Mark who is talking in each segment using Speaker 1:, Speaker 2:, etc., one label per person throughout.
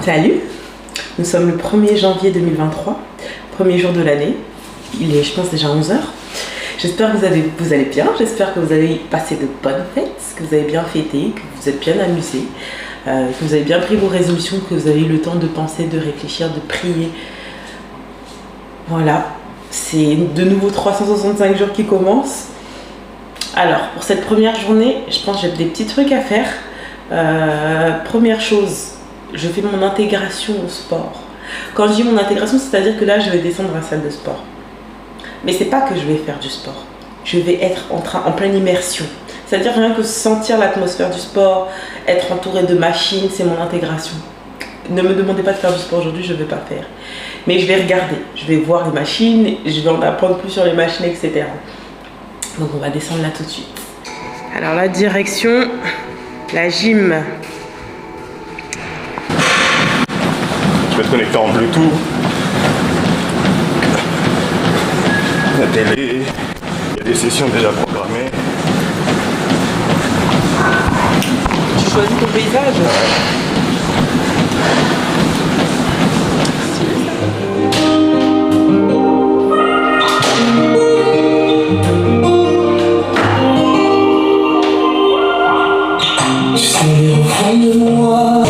Speaker 1: Salut, nous sommes le 1er janvier 2023, premier jour de l'année. Il est, je pense, déjà 11 h. J'espère que vous allez bien, j'espère que vous avez passé de bonnes fêtes, que vous avez bien fêté, que vous êtes bien amusés, que vous avez bien pris vos résolutions, que vous avez eu le temps de penser, de réfléchir, de prier. Voilà, c'est de nouveau 365 jours qui commencent. Alors, pour cette première journée, je pense que j'ai des petits trucs à faire. Première chose, je fais mon intégration au sport. Quand je dis mon intégration, c'est-à-dire que là, je vais descendre à la salle de sport. Mais c'est pas que je vais faire du sport. Je vais être en pleine immersion. C'est-à-dire rien que sentir l'atmosphère du sport, être entouré de machines, c'est mon intégration. Ne me demandez pas de faire du sport aujourd'hui, je ne vais pas faire. Mais je vais regarder, je vais voir les machines, je vais en apprendre plus sur les machines, etc. Donc on va descendre là tout de suite. Alors la direction, la gym.
Speaker 2: Tu peux te connecter en Bluetooth. La télé, il y a des sessions déjà programmées.
Speaker 1: Tu choisis ton paysage.
Speaker 3: Tu sais au fond de moi.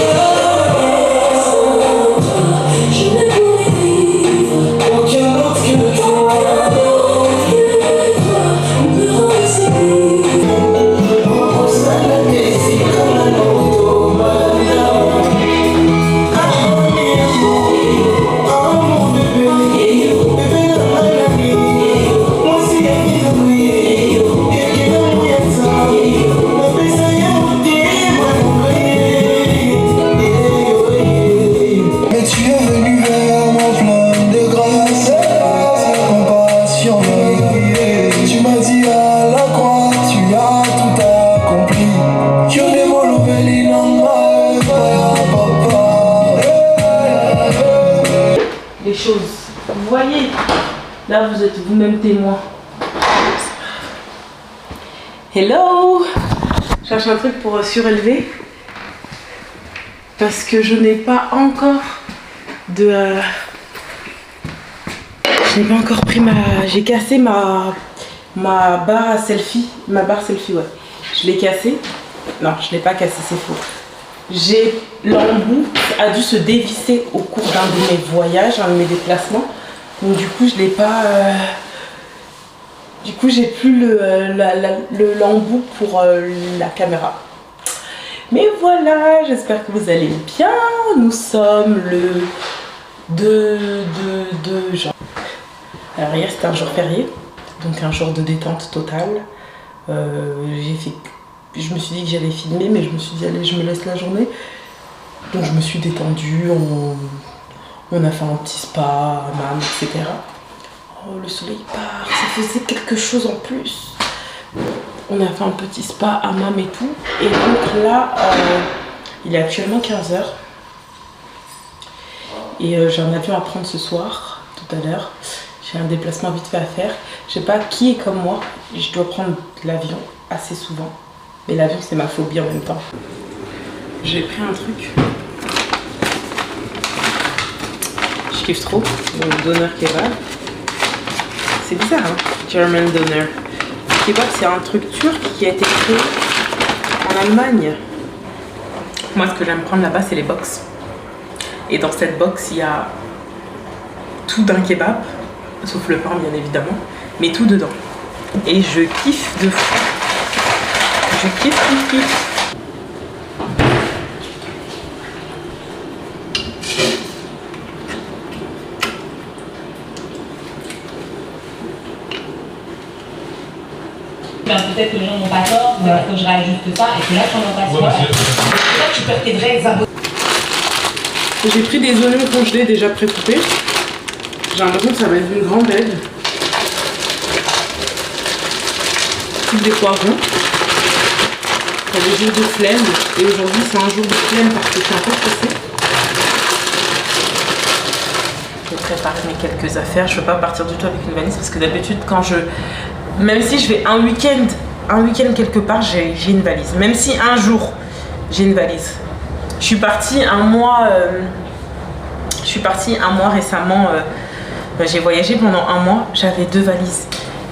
Speaker 1: Les choses, vous voyez, là vous êtes vous-même témoin. Hello, je cherche un truc pour surélever parce que je n'ai pas encore de je n'ai pas encore pris j'ai cassé ma barre à selfie, ouais, je l'ai cassée. Non, je l'ai pas cassé, c'est faux. L'embout a dû se dévisser au cours d'un de mes voyages, un de mes déplacements. Donc du coup, je l'ai pas. Du coup, j'ai plus l'embout pour la caméra. Mais voilà, j'espère que vous allez bien. Nous sommes le 2 janvier. Alors hier, c'était un jour férié, donc un jour de détente totale. Je me suis dit que j'allais filmer, mais je me suis dit, allez, je me laisse la journée. Donc je me suis détendue, on a fait un petit spa, hammam, etc. Oh, le soleil part, ça faisait quelque chose en plus. On a fait un petit spa, hammam et tout. Et donc là, il est actuellement 15 h. Et j'ai un avion à prendre ce soir, tout à l'heure. J'ai un déplacement vite fait à faire. Je sais pas qui est comme moi, je dois prendre l'avion assez souvent. Mais l'avion, c'est ma phobie en même temps. J'ai pris un truc. Je kiffe trop. Le doner kebab. C'est bizarre, hein? German doner. Le kebab, c'est un truc turc qui a été créé en Allemagne. Moi, ce que j'aime prendre là-bas, c'est les box. Et dans cette box, il y a tout d'un kebab, sauf le pain, bien évidemment, mais tout dedans. Et je kiffe de fou. Je kiffe.
Speaker 4: Peut-être que les gens n'ont pas tort, il faut que je réajuste ça, et que là, tu n'en passes pas. Là, tu perds tes vrais abonnés.
Speaker 1: J'ai pris des oignons congelés déjà pré-coupés. J'ai l'impression que ça va être une grande aide. Coupe des poivrons. Il y a des jours de flemme, et aujourd'hui c'est un jour de flemme parce que je suis un peu stressée. Je vais préparer mes quelques affaires. Je ne veux pas partir du tout avec une valise parce que d'habitude même si je vais un week-end quelque part, j'ai une valise. Même si un jour j'ai une valise. Je suis partie un mois Je suis partie un mois récemment, j'ai voyagé pendant un mois, j'avais 2 valises.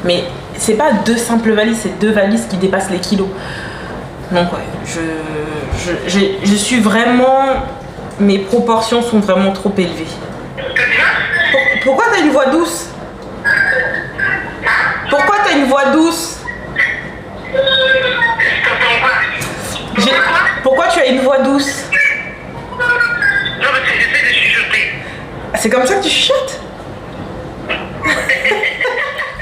Speaker 1: Mais c'est pas 2 simples valises, c'est 2 valises qui dépassent les kilos. Donc ouais, je suis vraiment... Mes proportions sont vraiment trop élevées. Pourquoi t'as une voix douce? Pourquoi t'as une voix douce? Pourquoi tu as une voix douce?
Speaker 5: Non, parce que j'essaie de chuchoter.
Speaker 1: C'est comme ça que tu chuchotes?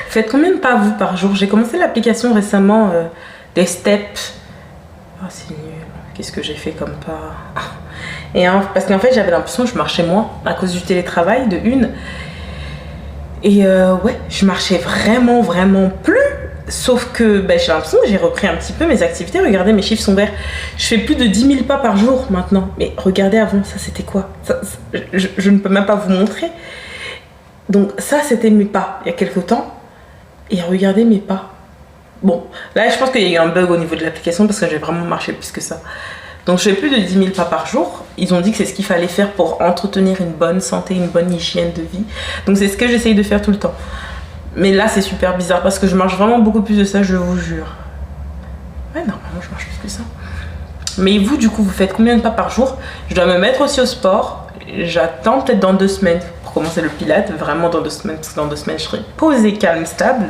Speaker 1: Faites combien de pas vous par jour? J'ai commencé l'application récemment des steps. Oh c'est nul. Qu'est-ce que j'ai fait comme pas? Et parce qu'en fait j'avais l'impression que je marchais moins à cause du télétravail de une. Et ouais, je marchais vraiment plus. Sauf que j'ai l'impression que j'ai repris un petit peu mes activités. Regardez, mes chiffres sont verts. Je fais plus de 10 000 pas par jour maintenant. Mais regardez avant, ça c'était quoi? Je ne peux même pas vous montrer. Donc ça c'était mes pas il y a quelques temps. Et regardez mes pas. Bon, là je pense qu'il y a eu un bug au niveau de l'application parce que j'ai vraiment marché plus que ça. Donc je fais plus de 10 000 pas par jour. Ils ont dit que c'est ce qu'il fallait faire pour entretenir une bonne santé, une bonne hygiène de vie. Donc c'est ce que j'essaye de faire tout le temps. Mais là c'est super bizarre parce que je marche vraiment beaucoup plus de ça, je vous jure. Ouais, normalement je marche plus que ça. Mais vous du coup vous faites combien de pas par jour? Je dois me mettre aussi au sport. J'attends peut-être dans 2 semaines pour commencer le pilates, vraiment dans 2 semaines, parce que dans 2 semaines je serai posée, calme, stable.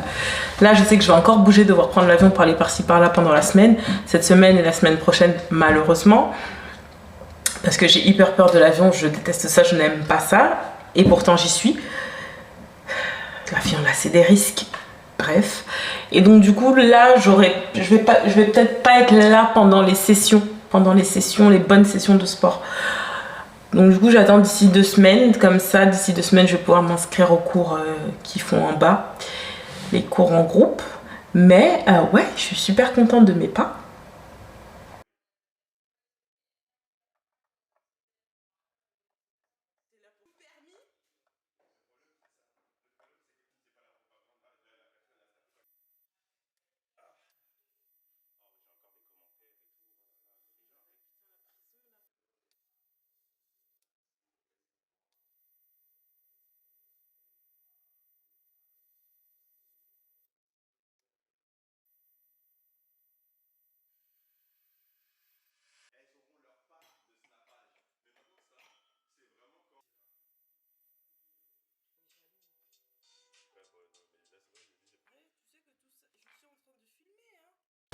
Speaker 1: Là je sais que je vais encore bouger, devoir prendre l'avion pour aller par-ci par-là pendant la semaine, cette semaine et la semaine prochaine malheureusement, parce que j'ai hyper peur de l'avion, je déteste ça, je n'aime pas ça, et pourtant j'y suis. L'avion là c'est des risques, bref. Et donc du coup là je vais peut-être pas être là pendant les sessions, les bonnes sessions de sport. Donc du coup j'attends d'ici 2 semaines, comme ça d'ici 2 semaines je vais pouvoir m'inscrire aux cours qui font en bas, les cours en groupe. Mais ouais, je suis super contente de mes pas.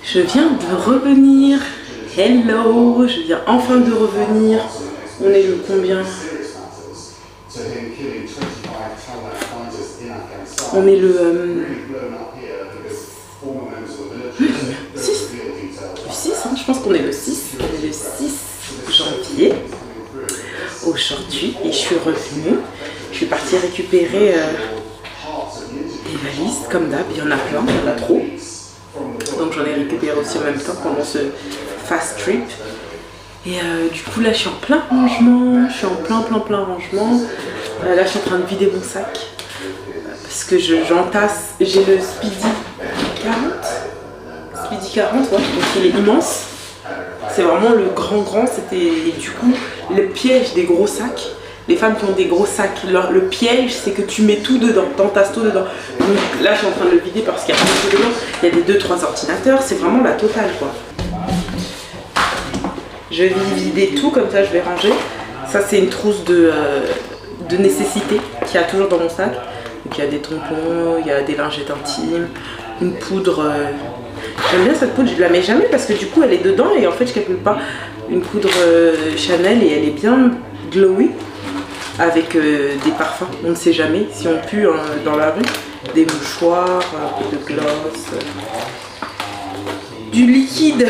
Speaker 1: Je viens de revenir. Hello, je viens enfin de revenir. On est le combien? On est le 6. Le 6, hein, je pense qu'on est le 6. On est le 6 janvier aujourd'hui et je suis revenue. Je suis partie récupérer des valises comme d'hab. Il y en a plein, il y en a trop. Donc j'en ai récupéré aussi en même temps pendant ce fast trip. Et du coup là je suis en plein rangement, je suis en plein rangement. Là je suis en train de vider mon sac. Parce que j'entasse, j'ai le Speedy 40. Speedy 40, ouais, donc il est immense. C'est vraiment le grand, c'était du coup le piège des gros sacs. Les femmes qui ont des gros sacs, le piège c'est que tu mets tout dedans, t'entasses tout dedans. Donc là je suis en train de le vider parce qu'il y a tout dedans. Il y a des 2-3 ordinateurs, c'est vraiment la totale quoi. Je vais vider tout, comme ça je vais ranger. Ça c'est une trousse de nécessité qu'il y a toujours dans mon sac. Donc il y a des tampons, il y a des lingettes intimes, une poudre. J'aime bien cette poudre, je la mets jamais parce que du coup elle est dedans et en fait je calcule pas. Une poudre Chanel et elle est bien glowy. Avec des parfums, on ne sait jamais si on pue dans la rue, des mouchoirs, un peu de gloss, du liquide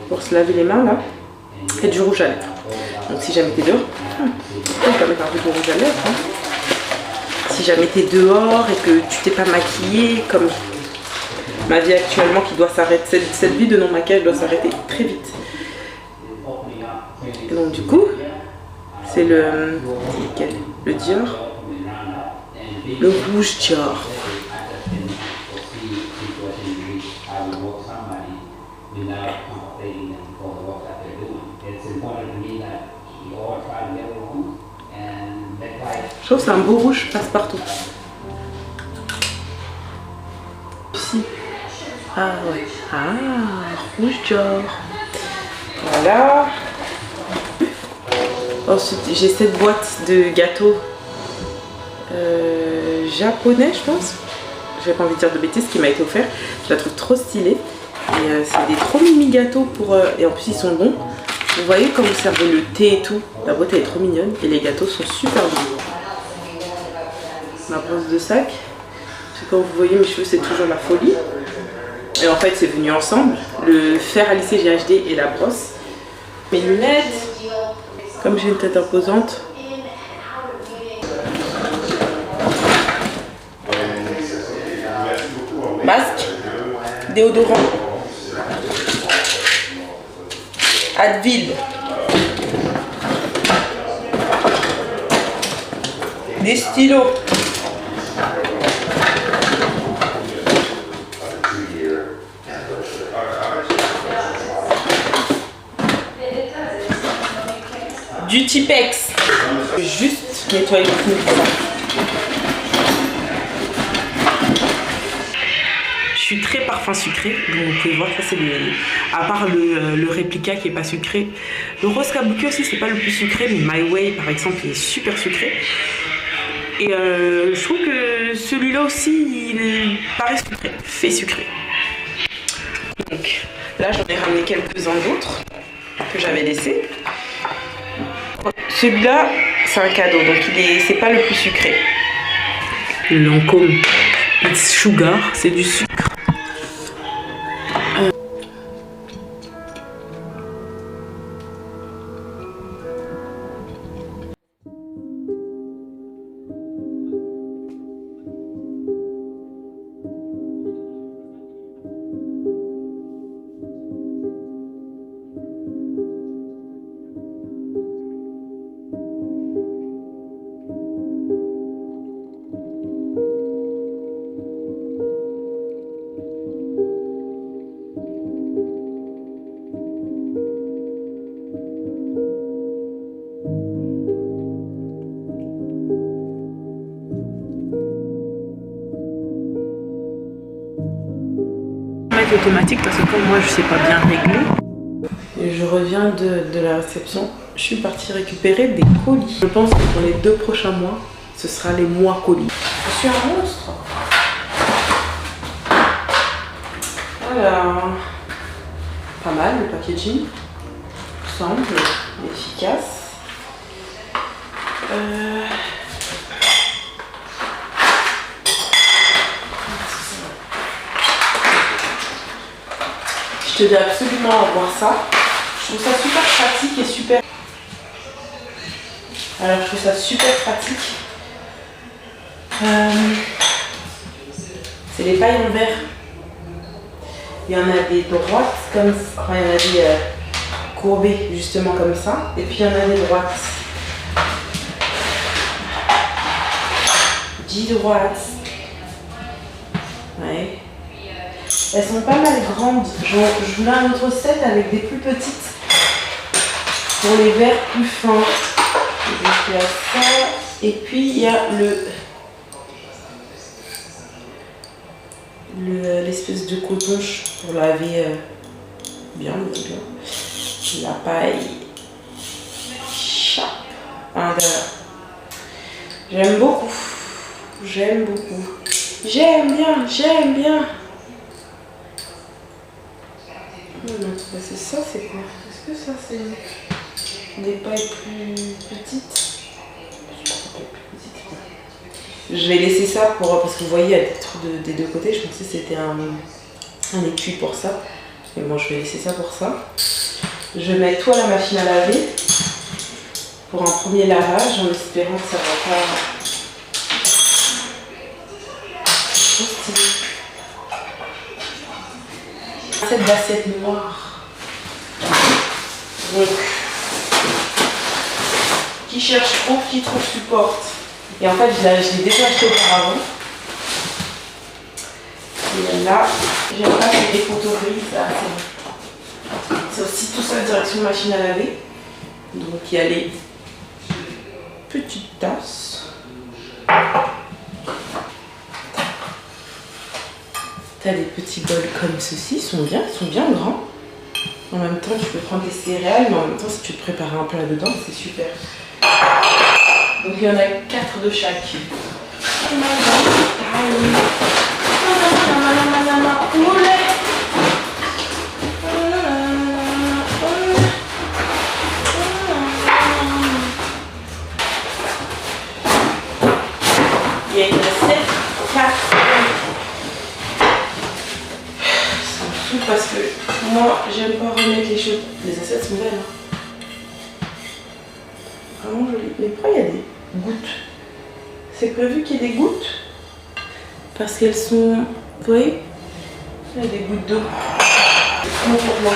Speaker 1: pour se laver les mains là, et du rouge à lèvres. Donc si jamais t'es dehors, on peut mettre un peu de rouge à lèvres. Hein. Si jamais t'es dehors et que tu t'es pas maquillée, comme ma vie actuellement qui doit s'arrêter, cette vie de non maquillage doit s'arrêter très vite. Et donc du coup, c'est le Dior, le rouge Dior. Je trouve que c'est un beau rouge passe-partout. Ici. Ah ouais. Ah, rouge Dior. Voilà. Ensuite, j'ai cette boîte de gâteaux japonais, je pense. J'ai pas envie de dire de bêtises, qui m'a été offert. Je la trouve trop stylée. Et c'est des trop mimi gâteaux pour... et en plus, ils sont bons. Vous voyez comme vous servez le thé et tout. La boîte elle est trop mignonne. Et les gâteaux sont super bons. Ma brosse de sac. Parce que comme vous voyez, mes cheveux, c'est toujours la folie. Et en fait, c'est venu ensemble. Le fer à lisser GHD et la brosse. Mes lunettes. Comme j'ai une tête imposante. Masque. Déodorant. Advil. Des stylos. Du Tipex. Juste nettoyer le pneu pour ça. Je suis très parfum sucré, donc vous pouvez voir, ça c'est les... à part le réplica qui est pas sucré. Le rose kabuki aussi c'est pas le plus sucré, mais My Way par exemple il est super sucré. Et je trouve que celui-là aussi il paraît sucré, fait sucré. Donc là j'en ai ramené quelques-uns d'autres que j'avais laissés. Celui-là c'est un cadeau, donc c'est pas le plus sucré. Le Lancôme It's Sugar, c'est du sucre. Automatique parce que comme moi je sais pas bien régler. Et je reviens de la réception. Je suis partie récupérer des colis. Je pense que pour les 2 prochains mois, ce sera les mois colis. Je suis un monstre. Voilà. Pas mal le packaging. Simple, efficace. Je devais absolument avoir ça. Je trouve ça super pratique et super... Alors je trouve ça super pratique. C'est les pailles en verre. Il y en a des droites comme ça. Enfin, il y en a des courbées justement comme ça. Et puis il y en a des droites. 10 droites. Ouais. Elles sont pas mal grandes. Je voulais un autre set avec des plus petites. Pour les verres plus fins. Donc il y a ça. Et puis il y a l'espèce de coton pour laver bien. La paille. Chap. J'aime beaucoup. J'aime beaucoup. J'aime bien. C'est ça, c'est quoi? Est-ce que ça, c'est des pailles plus petites? Je vais laisser ça parce que vous voyez, il y a des trucs des deux côtés. Je pensais que c'était un étui pour ça. Mais bon, je vais laisser ça pour ça. Je vais mettre tout à la machine à laver pour un premier lavage en espérant que ça va pas... C'est trop stylé. Cette bassette noire. Donc, qui cherche trouve, qui trouve supporte. Et en fait, je l'ai déjà acheté auparavant. Et là, j'aime pas que des photos grises. C'est aussi tout ça direction machine à laver. Donc, il y a les petites tasses. T'as des petits bols comme ceci, ils sont bien grands. En même temps, tu peux prendre des céréales, mais en même temps, si tu te prépares un plat dedans, c'est super. Donc il y en a 4 de chaque. Il y a une recette 4. Ça me fout parce que moi, j'aime pas remettre les choses. Les assiettes sont belles. Hein. Vraiment jolies. Mais pourquoi il y a des gouttes? C'est prévu qu'il y ait des gouttes parce qu'elles sont... Vous voyez? Il y a des gouttes d'eau. Comment pour que je m'en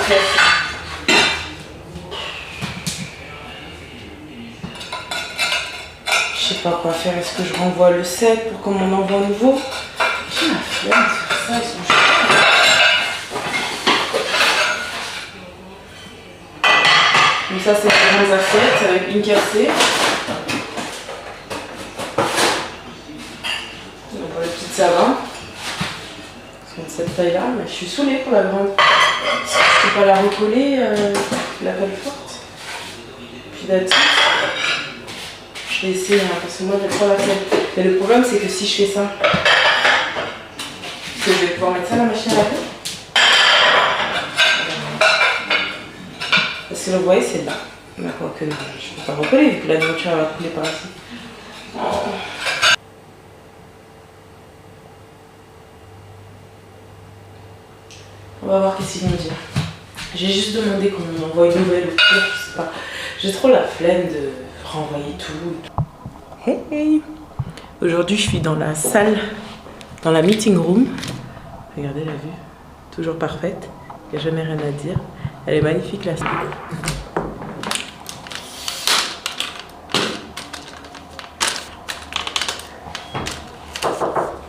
Speaker 1: Je sais pas quoi faire. Est-ce que je renvoie le set pour qu'on m'en envoie un nouveau? J'ai la flemme de faire ça, ils sont chers. Donc ça c'est les grandes assiettes avec une cassée. On voit les petites savins. Elles sont de cette taille là, mais je suis saoulée pour la grande. Je peux pas la recoller, la belle forte. Puis la petite. Je vais essayer hein, parce que moi j'ai pas la tête. Mais le problème c'est que si je fais ça, est-ce que je vais pouvoir mettre ça dans la machine à laver? Parce que vous voyez c'est là. Mais quoi que non, je peux pas recoller vu que la nourriture va couler par ici. Oh. On va voir qu'est-ce qu'ils vont dire. J'ai juste demandé qu'on m'envoie une nouvelle ou je sais pas. J'ai trop la flemme de renvoyer tout. Hey! Aujourd'hui, je suis dans la salle, dans la meeting room. Regardez la vue, toujours parfaite. Il n'y a jamais rien à dire. Elle est magnifique la salle.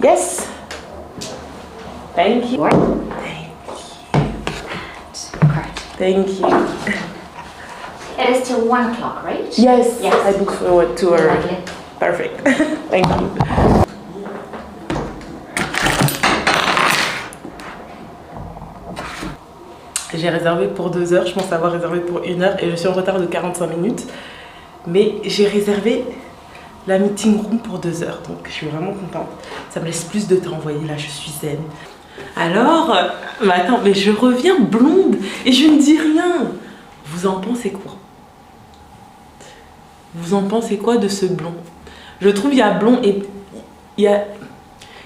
Speaker 1: Yes! Thank you. Thank you.
Speaker 6: It is till 1 o'clock, right?
Speaker 1: Yes,
Speaker 6: Yes.
Speaker 1: I look forward to her.
Speaker 6: Lovely.
Speaker 1: Perfect. Thank you. J'ai réservé pour 2 heures, je pense avoir réservé pour 1 heure et je suis en retard de 45 minutes. Mais j'ai réservé la meeting room pour 2 heures, donc je suis vraiment contente. Ça me laisse plus de temps, vous voyez, là je suis zen. Alors, mais attends, mais je reviens blonde et je ne dis rien. Vous en pensez quoi? Vous en pensez quoi de ce blond? Je trouve il y a blond et il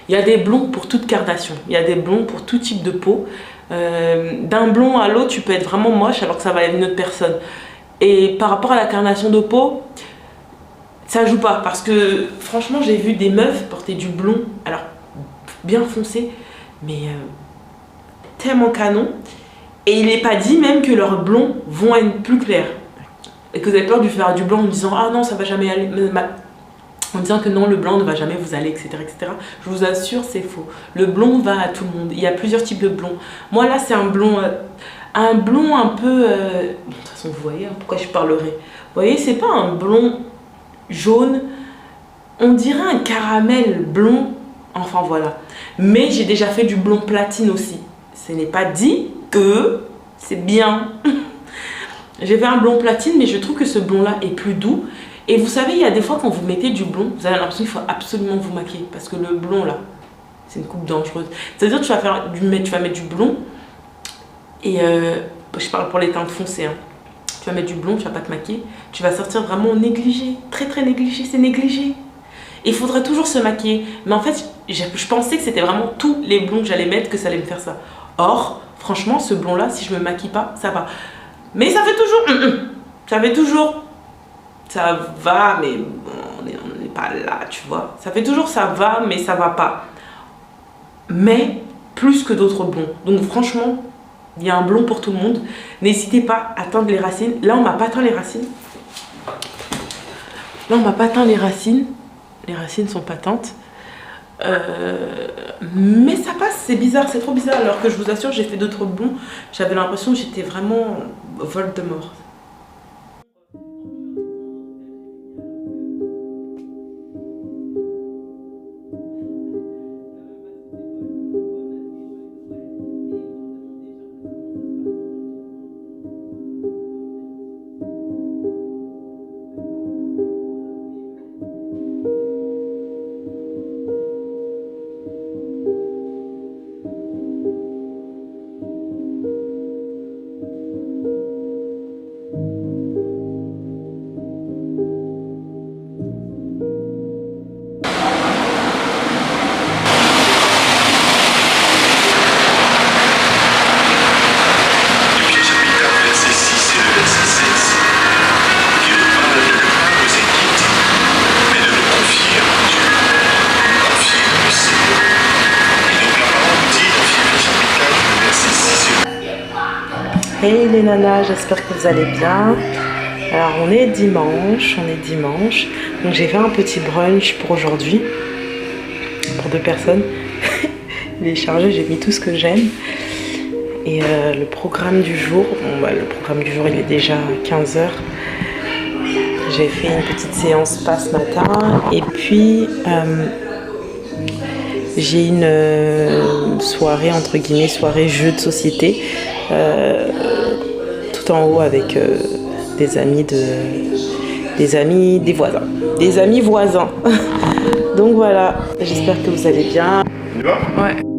Speaker 1: y a des blonds pour toute carnation. Il y a des blonds pour tout type de peau. D'un blond à l'autre, tu peux être vraiment moche alors que ça va être une autre personne. Et par rapport à la carnation de peau, ça joue pas. Parce que franchement, j'ai vu des meufs porter du blond, alors bien foncé, mais tellement canon. Et il n'est pas dit même que leurs blonds vont être plus clairs. Et que vous avez peur de faire du blanc en disant ah non, ça va jamais aller. En disant que non, le blanc ne va jamais vous aller, etc. etc. Je vous assure, c'est faux. Le blond va à tout le monde. Il y a plusieurs types de blonds. Moi, là, c'est un blond un peu... De toute façon, vous voyez, hein, pourquoi je parlerai. Vous voyez, c'est pas un blond jaune. On dirait un caramel blond. Enfin, voilà. Mais j'ai déjà fait du blond platine aussi. Ce n'est pas dit que c'est bien. J'ai fait un blond platine, mais je trouve que ce blond-là est plus doux. Et vous savez, il y a des fois quand vous mettez du blond, vous avez l'impression qu'il faut absolument vous maquiller. Parce que le blond là, c'est une coupe dangereuse. C'est-à-dire que tu vas mettre du blond. Et je parle pour les teintes foncées. Hein. Tu vas mettre du blond, tu vas pas te maquiller. Tu vas sortir vraiment négligé. Très très négligé, c'est négligé. Il faudrait toujours se maquiller. Mais en fait, je pensais que c'était vraiment tous les blonds que j'allais mettre que ça allait me faire ça. Or, franchement, ce blond là, si je me maquille pas, ça va. Mais ça fait toujours... Ça fait toujours... Ça va, mais bon, on n'est pas là, tu vois. Ça fait toujours ça va, mais ça va pas. Mais plus que d'autres blonds. Donc franchement, il y a un blond pour tout le monde. N'hésitez pas à teindre les racines. Là, on m'a pas teint les racines. Là, on m'a pas teint les racines. Les racines sont pas teintes. Mais ça passe, c'est bizarre, c'est trop bizarre. Alors que je vous assure, j'ai fait d'autres blonds. J'avais l'impression que j'étais vraiment Voldemort. Hey les nanas, j'espère que vous allez bien. Alors on est dimanche, donc j'ai fait un petit brunch pour aujourd'hui, pour 2 personnes. Il est chargé, j'ai mis tout ce que j'aime. Et le programme du jour, le programme du jour il est déjà 15 h. J'ai fait une petite séance spa ce matin et puis j'ai une soirée, entre guillemets, soirée jeu de société, tout en haut avec des amis voisins. Donc voilà, j'espère que vous allez bien.
Speaker 2: On y va ?
Speaker 1: Ouais.